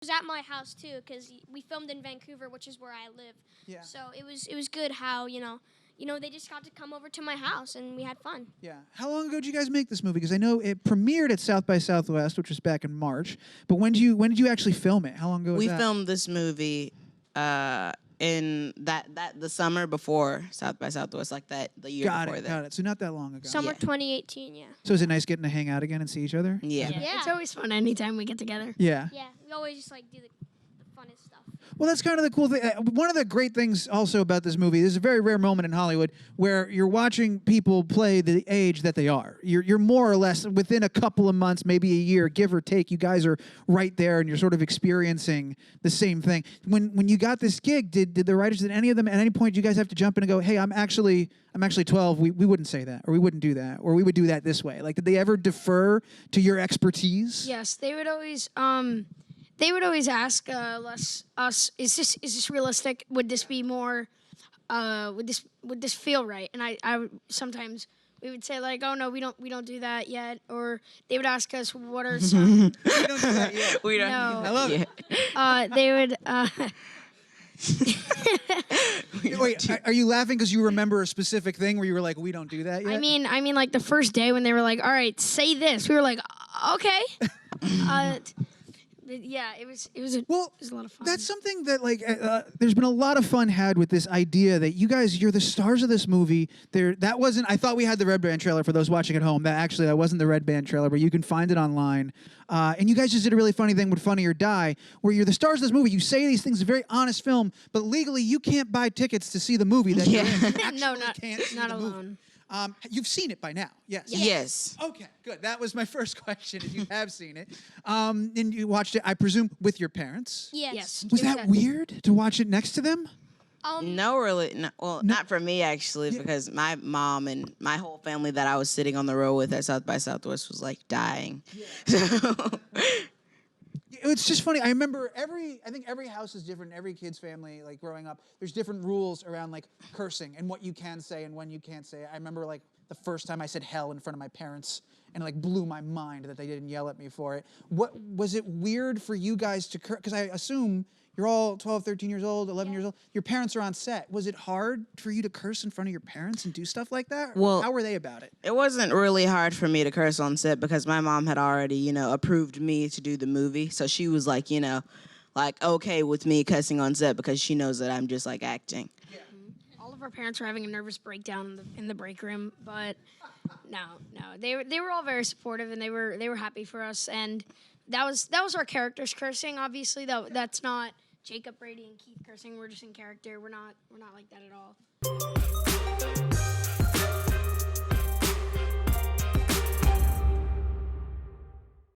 was at my house too because we filmed in Vancouver, which is where I live. Yeah. So it was good how they just got to come over to my house and we had fun. Yeah. How long ago did you guys make this movie? Because I know it premiered at South by Southwest, which was back in March. But when did you actually film it? How long ago was that? We filmed this movie in the summer before South by Southwest, like the year before that. Got it. So not that long ago. Summer 2018, yeah. So is it nice getting to hang out again and see each other? Yeah. Yeah. It's always fun anytime we get together. Yeah. Yeah, we always just do the funnest stuff. Well, that's kind of the cool thing. One of the great things also about this movie, there's a very rare moment in Hollywood where you're watching people play the age that they are. You're more or less within a couple of months, maybe a year, give or take. You guys are right there and you're sort of experiencing the same thing. When you got this gig, did the writers, did any of them at any point, did you guys have to jump in and go, hey, I'm actually 12. We wouldn't say that, or we wouldn't do that, or we would do that this way. Like, did they ever defer to your expertise? Yes, they would always. They would always ask us, is this realistic? Would this be more? Would this feel right? And I would, sometimes we would say like, oh no, we don't do that yet. Or they would ask us, what are some? We don't do that yet. We don't. No. I love it. They would. Wait, are you laughing because you remember a specific thing where you were like, we don't do that yet? I mean, like the first day when they were like, all right, say this. We were like, okay. Yeah, it was a lot of fun. That's something that, there's been a lot of fun had with this idea that you guys, you're the stars of this movie. I thought we had the Red Band trailer for those watching at home. That wasn't the Red Band trailer, but you can find it online. And you guys just did a really funny thing with Funny or Die, where you're the stars of this movie. You say these things, a very honest film, but legally you can't buy tickets to see the movie that you're in. You No, can't see not the movie. alone. You've seen it by now, yes? Yes. Okay, good. That was my first question, if you have seen it. And you watched it, I presume, with your parents? Yes. Was that weird to watch it next to them? No, really. No, well, not for me, actually, because my mom and my whole family that I was sitting on the road with at South by Southwest was, dying. Yeah. So It's just funny. I remember I think every house is different. Every kid's family, growing up, there's different rules around cursing and what you can say and when you can't say it. I remember the first time I said hell in front of my parents, and it blew my mind that they didn't yell at me for it. What was it weird for you guys to curse? Because I assume you're all 12, 13 years old, 11 years old. Your parents are on set. Was it hard for you to curse in front of your parents and do stuff like that? Well, how were they about it? It wasn't really hard for me to curse on set because my mom had already, approved me to do the movie. So she was okay with me cussing on set because she knows that I'm just acting. Yeah. All of our parents were having a nervous breakdown in the break room, but no, they were all very supportive and they were happy for us, and that was our characters cursing. Obviously, that's not Jacob, Brady, and Keith cursing. We're just in character. We're not like that at all.